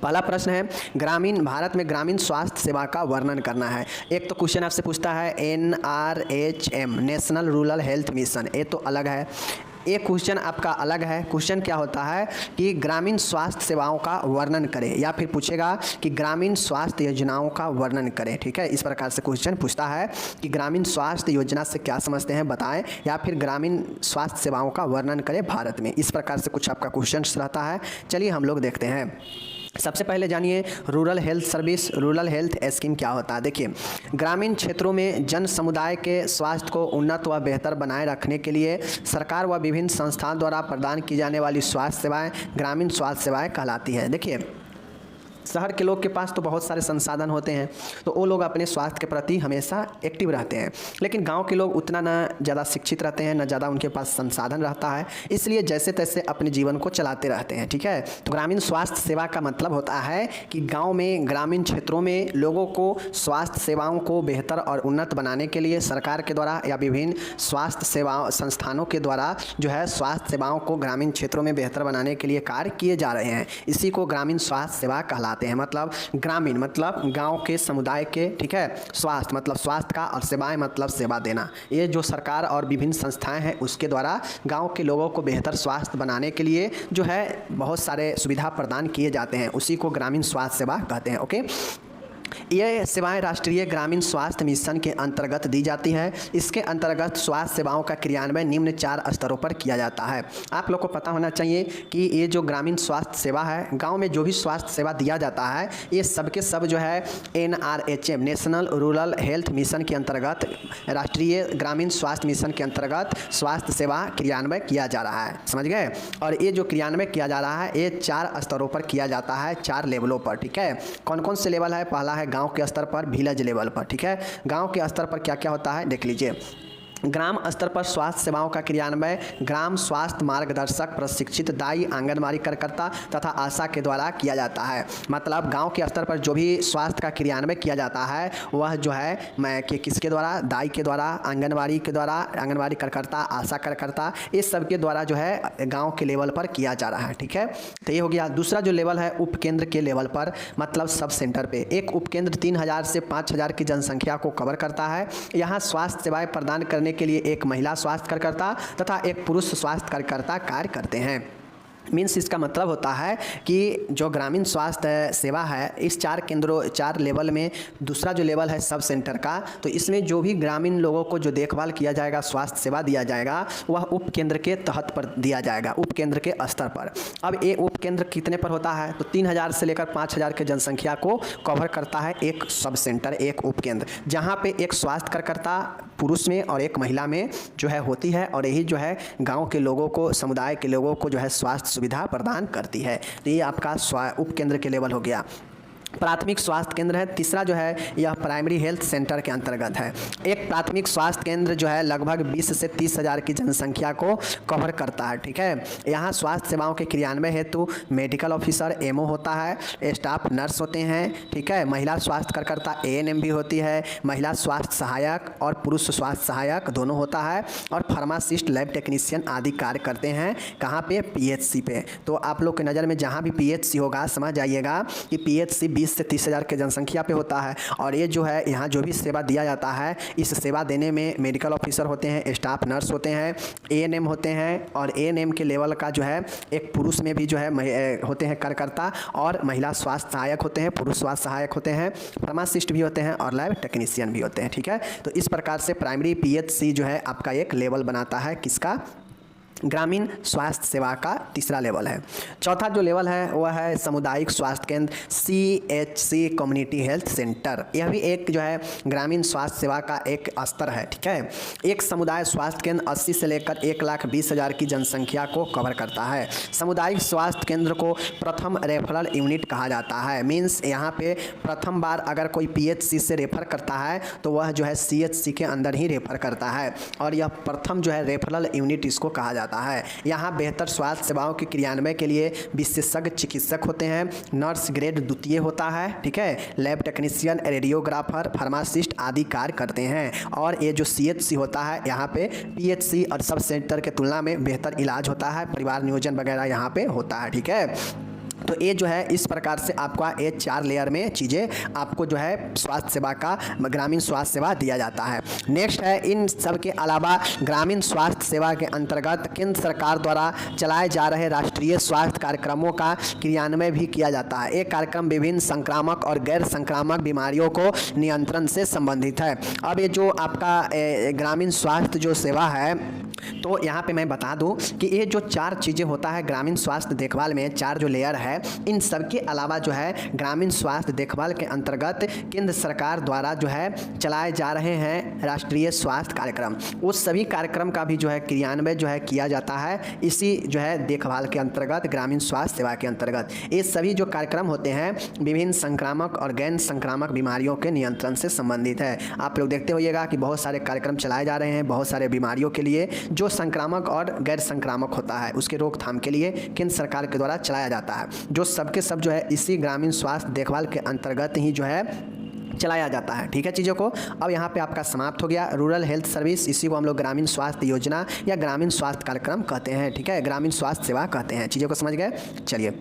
पहला प्रश्न है, ग्रामीण भारत में ग्रामीण स्वास्थ्य सेवा का वर्णन करना है। एक तो क्वेश्चन आपसे पूछता है NRHM national rural health mission, ये तो अलग है। एक क्वेश्चन आपका अलग है। क्वेश्चन क्या होता है कि ग्रामीण स्वास्थ्य सेवाओं का वर्णन करें, या फिर पूछेगा कि ग्रामीण स्वास्थ्य योजनाओं का वर्णन करें। ठीक है, इस प्रकार से क्वेश्चन पूछता है कि ग्रामीण स्वास्थ्य योजना से क्या समझते हैं बताएं, या फिर ग्रामीण स्वास्थ्य सेवाओं का वर्णन करें भारत में। इस प्रकार से कुछ आपका क्वेश्चन रहता है। चलिए हम लोग देखते हैं। सबसे पहले जानिए rural health service, rural health scheme क्या होता है। देखिए, ग्रामीण क्षेत्रों में जन समुदाय के स्वास्थ्य को उन्नत व बेहतर बनाए रखने के लिए सरकार व विभिन्न संस्थाओं द्वारा प्रदान की जाने वाली स्वास्थ्य सेवाएं ग्रामीण स्वास्थ्य सेवाएं कहलाती हैं। देखिए, शहर के लोग के पास तो बहुत सारे संसाधन होते हैं, तो वो लोग अपने स्वास्थ्य के प्रति हमेशा एक्टिव रहते हैं, लेकिन गांव के लोग उतना ना ज़्यादा शिक्षित रहते हैं, ना ज़्यादा उनके पास संसाधन रहता है, इसलिए जैसे तैसे अपने जीवन को चलाते रहते हैं। ठीक है, तो ग्रामीण स्वास्थ्य सेवा का मतलब होता है कि गाँव में, ग्रामीण क्षेत्रों में लोगों को स्वास्थ्य सेवाओं को बेहतर और उन्नत बनाने के लिए सरकार के द्वारा या विभिन्न स्वास्थ्य सेवा संस्थानों के द्वारा जो है स्वास्थ्य सेवाओं को ग्रामीण क्षेत्रों में बेहतर बनाने के लिए कार्य किए जा रहे हैं। इसी को ग्रामीण स्वास्थ्य सेवा कहलाते हैं। मतलब ग्रामीण मतलब गांव के समुदाय के, ठीक है, स्वास्थ्य मतलब स्वास्थ्य का, और सेवाएं मतलब सेवा देना। ये जो सरकार और विभिन्न संस्थाएं हैं उसके द्वारा गांव के लोगों को बेहतर स्वास्थ्य बनाने के लिए जो है बहुत सारे सुविधा प्रदान किए जाते हैं, उसी को ग्रामीण स्वास्थ्य सेवा कहते हैं। ओके, ये सेवाएं राष्ट्रीय ग्रामीण स्वास्थ्य मिशन के अंतर्गत दी जाती है। इसके अंतर्गत स्वास्थ्य सेवाओं का क्रियान्वयन निम्न 4 स्तरों पर किया जाता है। आप लोग को पता होना चाहिए कि ये जो ग्रामीण स्वास्थ्य सेवा है, गांव में जो भी स्वास्थ्य सेवा दिया जाता है, ये सब के सब जो है NRHM national rural health mission के अंतर्गत, राष्ट्रीय ग्रामीण स्वास्थ्य मिशन के अंतर्गत स्वास्थ्य सेवा क्रियान्वयन किया जा रहा है। समझ गए? और ये जो क्रियान्वयन किया जा रहा है ये 4 स्तरों पर किया जाता है, 4 लेवलों पर। ठीक है, कौन कौन से लेवल है? पहला है गांव के स्तर पर, विलेज लेवल पर। ठीक है, गांव के स्तर पर क्या क्या होता है देख लीजिए। ग्राम स्तर पर स्वास्थ्य सेवाओं का क्रियान्वयन ग्राम स्वास्थ्य मार्गदर्शक प्रशिक्षित दाई आंगनबाड़ी कार्यकर्ता तथा आशा के द्वारा किया जाता है। मतलब गांव के स्तर पर जो भी स्वास्थ्य का क्रियान्वयन किया जाता है वह जो है किसके द्वारा? दाई के द्वारा, आंगनबाड़ी के द्वारा, आंगनबाड़ी कार्यकर्ता, आशा कार्यकर्ता, इस सब के द्वारा जो है गाँव के लेवल पर किया जा रहा है। ठीक है, तो ये हो गया। दूसरा जो लेवल है उपकेंद्र के लेवल पर, मतलब सब सेंटर पे। एक उपकेंद्र 3000 से 5000 की जनसंख्या को कवर करता है। यहाँ स्वास्थ्य सेवाएं प्रदान करने के लिए एक महिला स्वास्थ्य कार्यकर्ता तथा एक पुरुष स्वास्थ्य कार्यकर्ता कार्य करते हैं। मीन्स इसका मतलब होता है कि जो ग्रामीण स्वास्थ्य सेवा है इस 4 केंद्रों, 4 लेवल में, दूसरा जो लेवल है सब सेंटर का, तो इसमें जो भी ग्रामीण लोगों को जो देखभाल किया जाएगा, स्वास्थ्य सेवा दिया जाएगा, वह उप केंद्र के तहत पर दिया जाएगा, उप केंद्र के स्तर पर। अब ये उप केंद्र कितने पर होता है? तो 3000 से लेकर 5000 के जनसंख्या को कवर करता है एक सब सेंटर, एक उप केंद्र, जहाँ पे एक स्वास्थ्य कार्यकर्ता पुरुष में और एक महिला में जो है होती है, और यही जो है गाँव के लोगों को, समुदाय के लोगों को जो है स्वास्थ्य सुविधा प्रदान करती है। तो ये आपका उप केंद्र के लेवल हो गया। प्राथमिक स्वास्थ्य केंद्र है तीसरा जो है, यह प्राइमरी हेल्थ सेंटर के अंतर्गत है। एक प्राथमिक स्वास्थ्य केंद्र जो है लगभग 20 से 30,000 की जनसंख्या को कवर करता है। ठीक है, यहाँ स्वास्थ्य सेवाओं के क्रियान्वयन हेतु मेडिकल ऑफिसर MO होता है, स्टाफ नर्स होते हैं। ठीक है, महिला स्वास्थ्य कार्यकर्ता ANM भी होती है, महिला स्वास्थ्य सहायक और पुरुष स्वास्थ्य सहायक दोनों होता है, और फार्मासिस्ट, लैब टेक्नीशियन आदि कार्य करते हैं। कहाँ पे? PHC पे। तो आप लोग के नज़र में जहाँ भी PHC होगा समझ जाइएगा कि PHC 20 से 30,000 के जनसंख्या पे होता है। और ये जो है यहाँ जो भी सेवा दिया जाता है, इस सेवा देने में मेडिकल ऑफिसर होते हैं, स्टाफ नर्स होते हैं, ANM होते हैं, और ANM के लेवल का जो है एक पुरुष में भी जो है होते हैं कार्यकर्ता, और महिला स्वास्थ्य सहायक होते हैं, पुरुष स्वास्थ्य सहायक होते हैं, फार्मासिस्ट भी होते हैं, और लैब टेक्नीशियन भी होते हैं। ठीक है, तो इस प्रकार से प्राइमरी PHC जो है आपका एक लेवल बनाता है, किसका? ग्रामीण स्वास्थ्य सेवा का तीसरा लेवल है। चौथा जो लेवल है वह है सामुदायिक स्वास्थ्य केंद्र, CHC कम्युनिटी हेल्थ सेंटर। यह भी एक जो है ग्रामीण स्वास्थ्य सेवा का एक स्तर है। ठीक है, एक समुदाय स्वास्थ्य केंद्र 80 से लेकर 1,20,000 की जनसंख्या को कवर करता है। सामुदायिक स्वास्थ्य केंद्र को प्रथम रेफरल यूनिट कहा जाता है। मीन्स यहाँ पे प्रथम बार अगर कोई PHC से रेफर करता है तो वह जो है CHC के अंदर ही रेफर करता है, और यह प्रथम जो है रेफरल यूनिट इसको कहा जाता है। यहाँ बेहतर स्वास्थ्य सेवाओं के क्रियान्वयन के लिए विशेषज्ञ चिकित्सक होते हैं, नर्स ग्रेड द्वितीय होता है। ठीक है, लैब टेक्नीशियन, रेडियोग्राफर, फार्मासिस्ट आदि कार्य करते हैं। और ये जो CHC होता है यहाँ पे PHC और सब सेंटर के तुलना में बेहतर इलाज होता है, परिवार नियोजन वगैरह यहाँ पे होता है। ठीक है, तो ये जो है इस प्रकार से आपका ये 4 लेयर में चीज़ें आपको जो है स्वास्थ्य सेवा का ग्रामीण स्वास्थ्य सेवा दिया जाता है। नेक्स्ट है, इन सब के अलावा ग्रामीण स्वास्थ्य सेवा के अंतर्गत केंद्र सरकार द्वारा चलाए जा रहे राष्ट्रीय स्वास्थ्य कार्यक्रमों का क्रियान्वयन भी किया जाता है। ये कार्यक्रम विभिन्न संक्रामक और गैर संक्रामक बीमारियों को नियंत्रण से संबंधित है। अब ये जो आपका ग्रामीण स्वास्थ्य जो सेवा है, तो यहाँ पे मैं बता दूं कि ये जो 4 चीज़ें होता है ग्रामीण स्वास्थ्य देखभाल में, 4 जो लेयर है, इन सब के अलावा जो है ग्रामीण स्वास्थ्य देखभाल के अंतर्गत केंद्र सरकार द्वारा जो है चलाए जा रहे हैं राष्ट्रीय स्वास्थ्य कार्यक्रम, उस सभी कार्यक्रम का भी जो है क्रियान्वयन जो है किया जाता है इसी जो है देखभाल के अंतर्गत, ग्रामीण स्वास्थ्य सेवा के अंतर्गत। ये सभी जो कार्यक्रम होते हैं विभिन्न संक्रामक और गैर संक्रामक बीमारियों के नियंत्रण से संबंधित है। आप लोग देखते होइएगा कि बहुत सारे कार्यक्रम चलाए जा रहे हैं बहुत सारे बीमारियों के लिए, जो संक्रामक और गैर संक्रामक होता है उसके रोकथाम के लिए केंद्र सरकार के द्वारा चलाया जाता है, जो सबके सब जो है इसी ग्रामीण स्वास्थ्य देखभाल के अंतर्गत ही जो है चलाया जाता है। ठीक है चीज़ों को। अब यहाँ पे आपका समाप्त हो गया रूरल हेल्थ सर्विस, इसी को हम लोग ग्रामीण स्वास्थ्य योजना या ग्रामीण स्वास्थ्य कार्यक्रम कहते हैं। ठीक है, ग्रामीण स्वास्थ्य सेवा कहते हैं। चीज़ों को समझ गए। चलिए,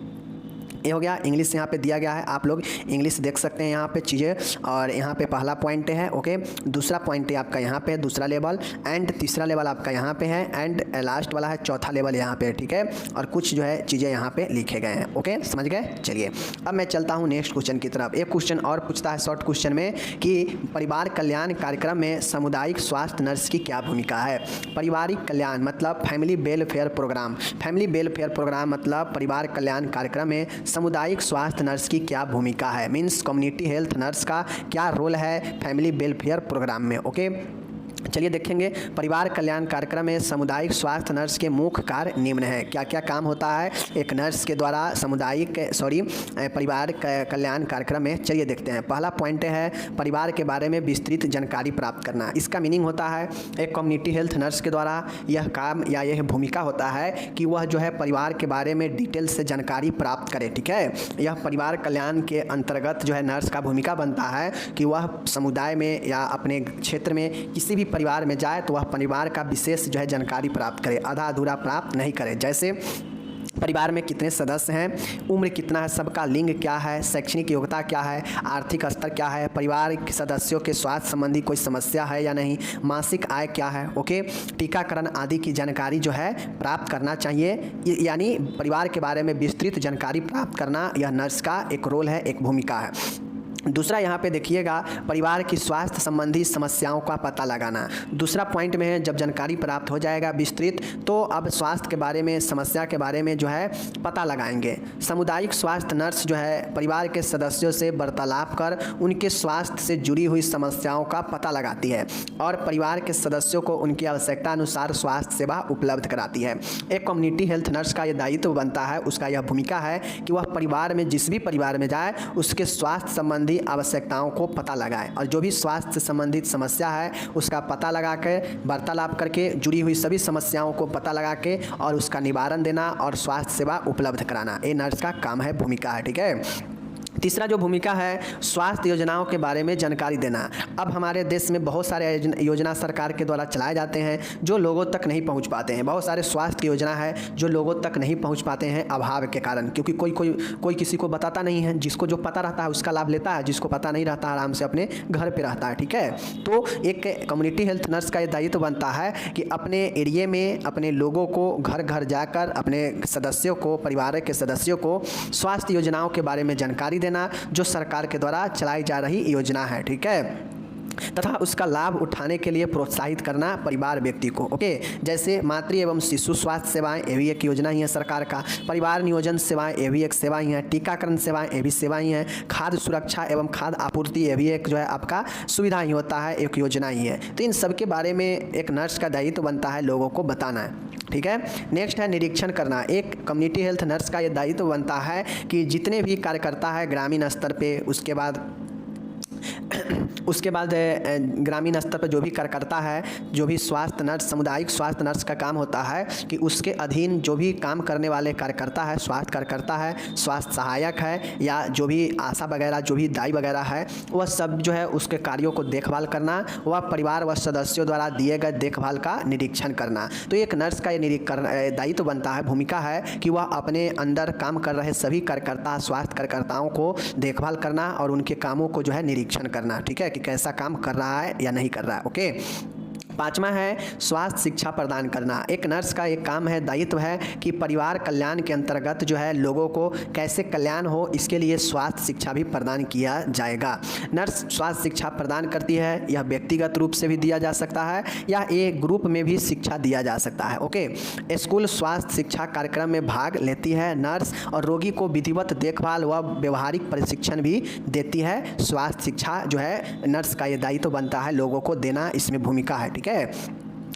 ये हो गया। इंग्लिश यहाँ पे दिया गया है, आप लोग इंग्लिश देख सकते हैं यहाँ पे चीज़ें। और यहाँ पे पहला पॉइंट है, ओके। दूसरा पॉइंट है आपका यहाँ पे दूसरा लेवल, एंड तीसरा लेवल आपका यहाँ पे है, एंड लास्ट वाला है चौथा लेवल यहाँ पे। ठीक है, और कुछ जो है चीज़ें यहाँ पे लिखे गए हैं। ओके, समझ गए। चलिए, अब मैं चलता हूँ नेक्स्ट क्वेश्चन की तरफ। एक क्वेश्चन और पूछता है शॉर्ट क्वेश्चन में कि परिवार कल्याण कार्यक्रम में सामुदायिक स्वास्थ्य नर्स की क्या भूमिका है। पारिवारिक कल्याण मतलब family welfare program, family welfare program मतलब परिवार कल्याण कार्यक्रम में सामुदायिक स्वास्थ्य नर्स की क्या भूमिका है, मीन्स कम्युनिटी हेल्थ नर्स का क्या रोल है फैमिली वेलफेयर प्रोग्राम में। ओके, चलिए देखेंगे। परिवार कल्याण कार्यक्रम में सामुदायिक स्वास्थ्य नर्स के मुख्य कार्य निम्न है। क्या क्या काम होता है एक नर्स के द्वारा परिवार कल्याण कार्यक्रम में। चलिए देखते हैं। पहला पॉइंट है परिवार के बारे में विस्तृत जानकारी प्राप्त करना। इसका मीनिंग होता है एक कम्युनिटी हेल्थ नर्स के द्वारा यह काम या यह भूमिका होता है कि वह जो है परिवार के बारे में डिटेल से जानकारी प्राप्त करे। ठीक है, यह परिवार कल्याण के अंतर्गत जो है नर्स का भूमिका बनता है कि वह समुदाय में या अपने क्षेत्र में किसी भी परिवार में जाए तो वह परिवार का विशेष जो है जानकारी प्राप्त करे, आधा अधूरा प्राप्त नहीं करे। जैसे परिवार में कितने सदस्य हैं, उम्र कितना है सबका, लिंग क्या है, शैक्षणिक योग्यता क्या है, आर्थिक स्तर क्या है, परिवार के सदस्यों के स्वास्थ्य संबंधी कोई समस्या है या नहीं, मासिक आय क्या है। ओके, टीकाकरण आदि की जानकारी जो है प्राप्त करना चाहिए। यानी परिवार के बारे में विस्तृत जानकारी प्राप्त करना यह नर्स का एक रोल है, एक भूमिका है। दूसरा यहाँ पे देखिएगा परिवार की स्वास्थ्य संबंधी समस्याओं का पता लगाना। दूसरा पॉइंट में है जब जानकारी प्राप्त हो जाएगा विस्तृत, तो अब स्वास्थ्य के बारे में समस्या के बारे में जो है पता लगाएंगे। सामुदायिक स्वास्थ्य नर्स जो है परिवार के सदस्यों से वार्तालाप कर उनके स्वास्थ्य से जुड़ी हुई समस्याओं का पता लगाती है और परिवार के सदस्यों को उनकी आवश्यकता अनुसार स्वास्थ्य सेवा उपलब्ध कराती है। एक कम्युनिटी हेल्थ नर्स का यह दायित्व बनता है, उसका यह भूमिका है कि वह परिवार में जिस भी परिवार में जाए उसके स्वास्थ्य संबंधी आवश्यकताओं को पता लगाए और जो भी स्वास्थ्य से संबंधित समस्या है उसका पता लगा कर वार्तालाप करके जुड़ी हुई सभी समस्याओं को पता लगा के और उसका निवारण देना और स्वास्थ्य सेवा उपलब्ध कराना, ये नर्स का काम है, भूमिका है। ठीक है। तीसरा जो भूमिका है स्वास्थ्य योजनाओं के बारे में जानकारी देना। अब हमारे देश में बहुत सारे योजना सरकार के द्वारा चलाए जाते हैं जो लोगों तक नहीं पहुंच पाते हैं। बहुत सारे स्वास्थ्य योजना है जो लोगों तक नहीं पहुंच पाते हैं अभाव के कारण, क्योंकि कोई किसी को बताता नहीं है। जिसको जो पता रहता है उसका लाभ लेता है, जिसको पता नहीं रहता आराम से अपने घर पर रहता है। ठीक है, तो एक कम्युनिटी हेल्थ नर्स का ये दायित्व बनता है कि अपने एरिए में अपने लोगों को घर घर जाकर अपने सदस्यों को, परिवार के सदस्यों को स्वास्थ्य योजनाओं के बारे में जानकारी देना जो सरकार के द्वारा चलाई जा रही योजना है। ठीक है, तथा उसका लाभ उठाने के लिए प्रोत्साहित करना परिवार व्यक्ति को। ओके, जैसे मातृ एवं शिशु स्वास्थ्य सेवाएं, ये भी एक योजना ही है सरकार का। परिवार नियोजन सेवाएं, ये भी एक सेवा ही है। टीकाकरण सेवाएं, ये भी सेवा ही है। खाद्य सुरक्षा एवं खाद्य आपूर्ति, ये भी एक जो है आपका सुविधा ही होता है, एक योजना ही है। तो इन सब के बारे में एक नर्स का दायित्व बनता है लोगों को बताना है। ठीक है। नेक्स्ट है निरीक्षण करना। एक कम्युनिटी हेल्थ नर्स का ये दायित्व बनता है कि जितने भी कार्यकर्ता है ग्रामीण स्तर पे, उसके बाद उसके बाद ग्रामीण स्तर पर जो भी कार्यकर्ता है, जो भी स्वास्थ्य नर्स, सामुदायिक स्वास्थ्य नर्स का काम होता है कि उसके अधीन जो भी काम करने वाले कार्यकर्ता है, स्वास्थ्य कार्यकर्ता है, स्वास्थ्य सहायक है, या जो भी आशा वगैरह, जो भी दाई वगैरह है, वह सब जो है उसके कार्यों को देखभाल करना, वह परिवार व सदस्यों द्वारा दिए गए देखभाल का निरीक्षण करना। तो एक नर्स का ये दायित्व बनता है, भूमिका है कि वह अपने अंदर काम कर रहे सभी कार्यकर्ता, स्वास्थ्य कार्यकर्ताओं को देखभाल करना और उनके कामों को जो है निरीक्षण करना, ठीक है, कि कैसा काम कर रहा है या नहीं कर रहा है। ओके। पाँचवा है स्वास्थ्य शिक्षा प्रदान करना। एक नर्स का एक काम है, दायित्व है कि परिवार कल्याण के अंतर्गत जो है लोगों को कैसे कल्याण हो, इसके लिए स्वास्थ्य शिक्षा भी प्रदान किया जाएगा। नर्स स्वास्थ्य शिक्षा प्रदान करती है, यह व्यक्तिगत रूप से भी दिया जा सकता है या एक ग्रुप में भी शिक्षा दिया जा सकता है। ओके। स्कूल स्वास्थ्य शिक्षा कार्यक्रम में भाग लेती है नर्स और रोगी को विधिवत देखभाल व व्यवहारिक प्रशिक्षण भी देती है। स्वास्थ्य शिक्षा जो है नर्स का ये दायित्व बनता है, लोगों को देना इसमें भूमिका है, ठीक है।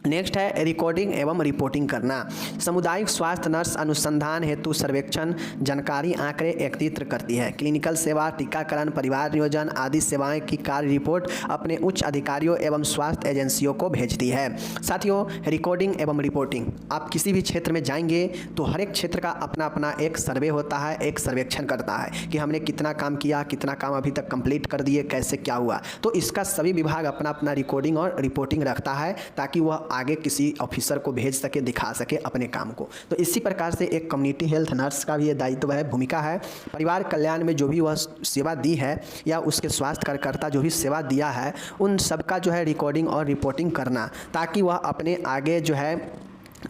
नेक्स्ट है रिकॉर्डिंग एवं रिपोर्टिंग करना। सामुदायिक स्वास्थ्य नर्स अनुसंधान हेतु सर्वेक्षण, जानकारी, आंकड़े एकत्रित करती है। क्लिनिकल सेवा, टीकाकरण, परिवार नियोजन आदि सेवाएं की कार्य रिपोर्ट अपने उच्च अधिकारियों एवं स्वास्थ्य एजेंसियों को भेजती है। साथियों, रिकॉर्डिंग एवं रिपोर्टिंग, आप किसी भी क्षेत्र में जाएंगे तो हर एक क्षेत्र का अपना अपना एक सर्वे होता है, एक सर्वेक्षण करता है कि हमने कितना काम किया, कितना काम अभी तक कंप्लीट कर दिए, कैसे क्या हुआ। तो इसका सभी विभाग अपना अपना रिकॉर्डिंग और रिपोर्टिंग रखता है ताकि वह आगे किसी ऑफिसर को भेज सके, दिखा सके अपने काम को। तो इसी प्रकार से एक कम्युनिटी हेल्थ नर्स का भी ये दायित्व है, भूमिका है। परिवार कल्याण में जो भी वह सेवा दी है या उसके स्वास्थ्य कार्यकर्ता जो भी सेवा दिया है, उन सबका जो है रिकॉर्डिंग और रिपोर्टिंग करना, ताकि वह अपने आगे जो है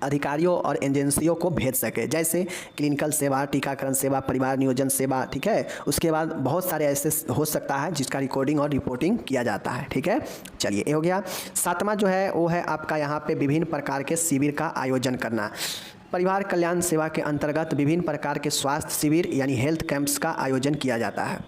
अधिकारियों और एजेंसियों को भेज सके, जैसे क्लिनिकल सेवा, टीकाकरण सेवा, परिवार नियोजन सेवा, ठीक है। उसके बाद बहुत सारे ऐसे हो सकता है जिसका रिकॉर्डिंग और रिपोर्टिंग किया जाता है, ठीक है। चलिए, ये हो गया। सातवां जो है वो है आपका यहाँ पे विभिन्न प्रकार के शिविर का आयोजन करना। परिवार कल्याण सेवा के अंतर्गत विभिन्न प्रकार के स्वास्थ्य शिविर यानी हेल्थ कैंप्स का आयोजन किया जाता है,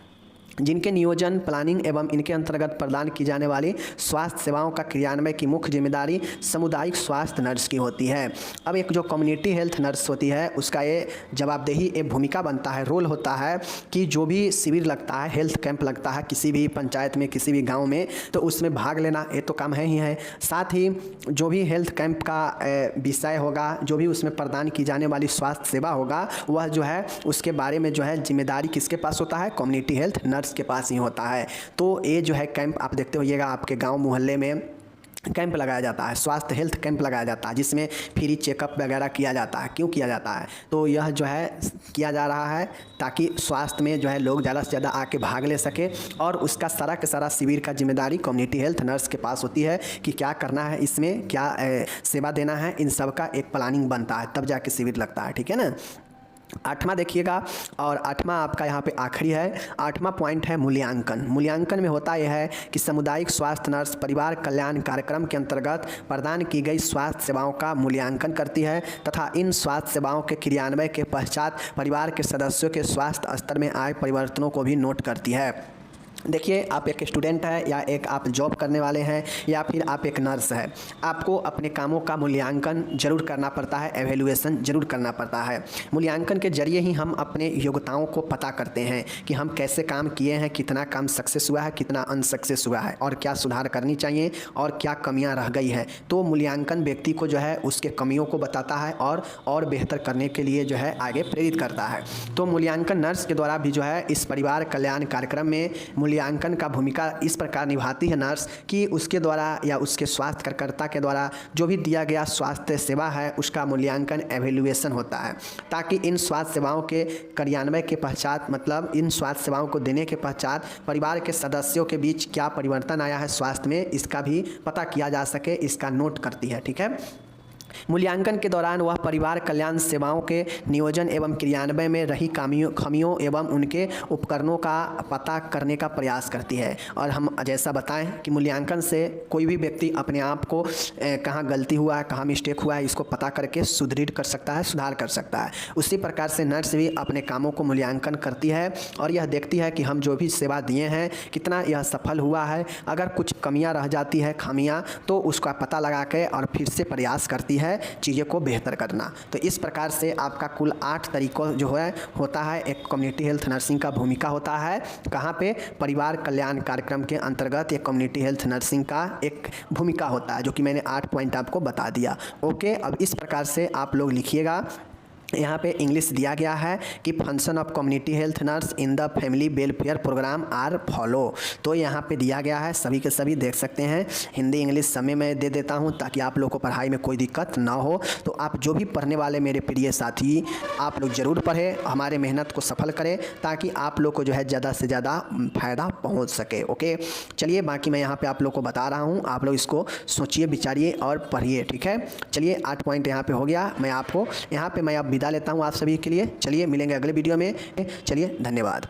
जिनके नियोजन, प्लानिंग एवं इनके अंतर्गत प्रदान की जाने वाली स्वास्थ्य सेवाओं का क्रियान्वयन की मुख्य जिम्मेदारी सामुदायिक स्वास्थ्य नर्स की होती है। अब एक जो कम्युनिटी हेल्थ नर्स होती है उसका ये जवाबदेही, एक भूमिका बनता है, रोल होता है कि जो भी शिविर लगता है, हेल्थ कैंप लगता है किसी भी पंचायत में, किसी भी गाँव में, तो उसमें भाग लेना ये तो काम है ही है। साथ ही जो भी हेल्थ कैंप का विषय होगा, जो भी उसमें प्रदान की जाने वाली स्वास्थ्य सेवा होगा, वह जो है उसके बारे में जो है जिम्मेदारी किसके पास होता है? कम्युनिटी हेल्थ नर्स के पास ही होता है। तो ये जो है कैंप आप देखते होइएगा, आपके गांव मोहल्ले में कैंप लगाया जाता है, स्वास्थ्य हेल्थ कैंप लगाया जाता है, जिसमें फ्री चेकअप वगैरह किया जाता है। क्यों किया जाता है? तो यह जो है किया जा रहा है ताकि स्वास्थ्य में जो है लोग ज़्यादा से ज़्यादा आके भाग ले सके, और उसका सारा के सारा शिविर का जिम्मेदारी कम्युनिटी हेल्थ नर्स के पास होती है कि क्या करना है, इसमें क्या सेवा देना है, इन सब का एक प्लानिंग बनता है, तब जाके शिविर लगता है, ठीक है ना। आठवां देखिएगा, और आठवां आपका यहाँ पे आखिरी है। आठवां पॉइंट है मूल्यांकन। मूल्यांकन में होता यह है कि सामुदायिक स्वास्थ्य नर्स परिवार कल्याण कार्यक्रम के अंतर्गत प्रदान की गई स्वास्थ्य सेवाओं का मूल्यांकन करती है तथा इन स्वास्थ्य सेवाओं के क्रियान्वयन के पश्चात परिवार के सदस्यों के स्वास्थ्य स्तर में आए परिवर्तनों को भी नोट करती है। देखिए, आप एक स्टूडेंट हैं या एक आप जॉब करने वाले हैं या फिर आप एक नर्स हैं, आपको अपने कामों का मूल्यांकन जरूर करना पड़ता है, एवेल्युएशन जरूर करना पड़ता है। मूल्यांकन के जरिए ही हम अपने योग्यताओं को पता करते हैं कि हम कैसे काम किए हैं, कितना काम सक्सेस हुआ है, कितना अनसक्सेस हुआ है, और क्या सुधार करनी चाहिए और क्या कमियां रह गई हैं। तो मूल्यांकन व्यक्ति को जो है उसके कमियों को बताता है और बेहतर करने के लिए जो है आगे प्रेरित करता है। तो मूल्यांकन नर्स के द्वारा भी जो है इस परिवार कल्याण कार्यक्रम में मूल्यांकन का भूमिका इस प्रकार निभाती है नर्स कि उसके द्वारा या उसके स्वास्थ्य कार्यकर्ता के द्वारा जो भी दिया गया स्वास्थ्य सेवा है उसका मूल्यांकन, एवेल्युएशन होता है, ताकि इन स्वास्थ्य सेवाओं के क्रियान्वयन के पश्चात, मतलब इन स्वास्थ्य सेवाओं को देने के पश्चात परिवार के सदस्यों के बीच क्या परिवर्तन आया है स्वास्थ्य में, इसका भी पता किया जा सके, इसका नोट करती है, ठीक है। मूल्यांकन के दौरान वह परिवार कल्याण सेवाओं के नियोजन एवं क्रियान्वयन में रही खामियों एवं उनके उपकरणों का पता करने का प्रयास करती है। और हम जैसा बताएं कि मूल्यांकन से कोई भी व्यक्ति अपने आप को कहाँ गलती हुआ है, कहाँ मिस्टेक हुआ है, इसको पता करके सुदृढ़ कर सकता है, सुधार कर सकता है। उसी प्रकार से नर्स भी अपने कामों को मूल्यांकन करती है और यह देखती है कि हम जो भी सेवा दिए हैं कितना यह सफल हुआ है। अगर कुछ कमियाँ रह जाती है, खामियाँ, तो उसका पता लगा के और फिर से प्रयास करती है है चीज़ों को बेहतर करना। तो इस प्रकार से आपका कुल 8 तरीकों जो है होता है। एक कम्युनिटी हेल्थ नर्सिंग का भूमिका होता है कहाँ पे, परिवार कल्याण कार्यक्रम के अंतर्गत एक कम्युनिटी हेल्थ नर्सिंग का एक भूमिका होता है, जो कि मैंने 8 पॉइंट आपको बता दिया। ओके, अब इस प्रकार से आप लोग लिखिएगा। यहाँ पे इंग्लिश दिया गया है कि function of community health nurse in the family welfare program are follow. तो यहाँ पे दिया गया है, सभी के सभी देख सकते हैं। हिंदी इंग्लिश समय में दे देता हूँ ताकि आप लोग को पढ़ाई में कोई दिक्कत ना हो। तो आप जो भी पढ़ने वाले मेरे प्रिय साथी, आप लोग ज़रूर पढ़ें, हमारे मेहनत को सफल करें ताकि आप लोग को जो है ज़्यादा से ज़्यादा फ़ायदा पहुँच सके। ओके, चलिए बाकी मैं यहाँ पर आप लोग को बता रहा हूँ, आप लोग इसको सोचिए विचारिए और पढ़िए। ठीक है, चलिए 8 पॉइंट यहाँ पर हो गया। मैं आपको यहाँ पर मैं अब विदा लेता हूँ आप सभी के लिए। चलिए मिलेंगे अगले वीडियो में। चलिए धन्यवाद।